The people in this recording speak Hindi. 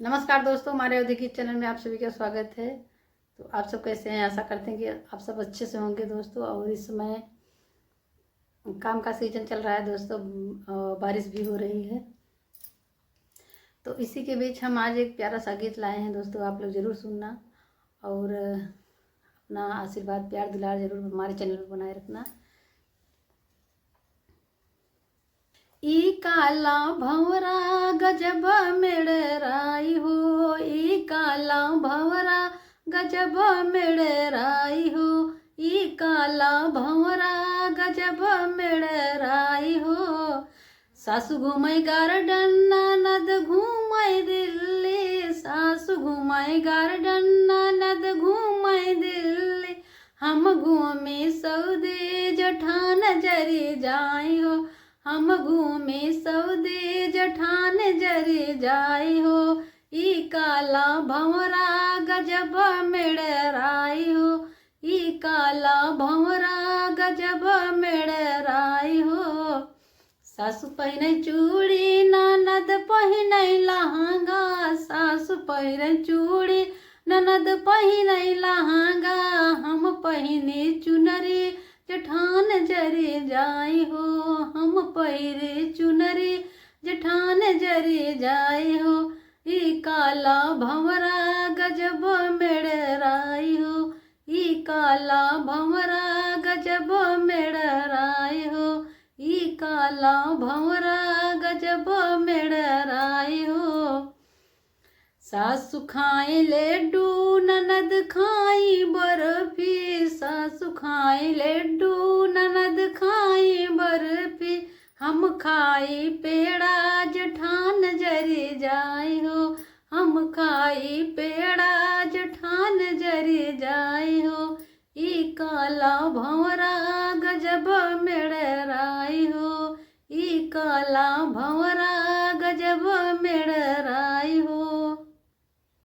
नमस्कार दोस्तों, हमारे औद्योगिक चैनल में आप सभी का स्वागत है। तो आप सब कैसे हैं? आशा करते हैं कि आप सब अच्छे से होंगे दोस्तों। और इस समय काम का सीजन चल रहा है दोस्तों, बारिश भी हो रही है। तो इसी के बीच हम आज एक प्यारा सा गीत लाए हैं दोस्तों, आप लोग ज़रूर सुनना और अपना आशीर्वाद प्यार दुलार जरूर हमारे चैनल पर बनाए रखना। ई काला भंवरा गजब मेड़राई हो, ई काला भंवरा गजब मेड़राई हो, ई काला भंवरा गजब मेड़राई हो। सासु घूमई गार्डन ननद घूमई दिल्ली, सासु घूमई गार्डन ननद घूमई दिल्ली, हम घूमी सऊदी जठान जरी जाई हो, हम घूमे सऊदी जठान जरी जाई हो। ई काला भंवरा गजब मेड़राई हो, ई काला भंवरा गजब मेड़राई हो। सासु पहिने चूड़ी ननद पहिने लहंगा, सासु पहिने चूड़ी ननद पहिने लहंगा, हम पहिने चुनरी जठान जरी जाई हो, हम पहिरे चुनरी जठान जरी जाई हो। ई काला भंवरा गजब मेड़राई हो, ई काला भंवरा गजब मेड़राई हो, ई काला भंवरा गजब मेड़राई हो। सासु खाए लड्डू ननद खाई बर्फी, सासु खाए लड्डू ननद खाई बर्फी, हम खाई पेड़ा जठान जरी जाई हो, हम खाई पेड़ा जठान जरी जाई हो। ई काला भंवरा गजब मेड़राई हो, ई काला भंवरा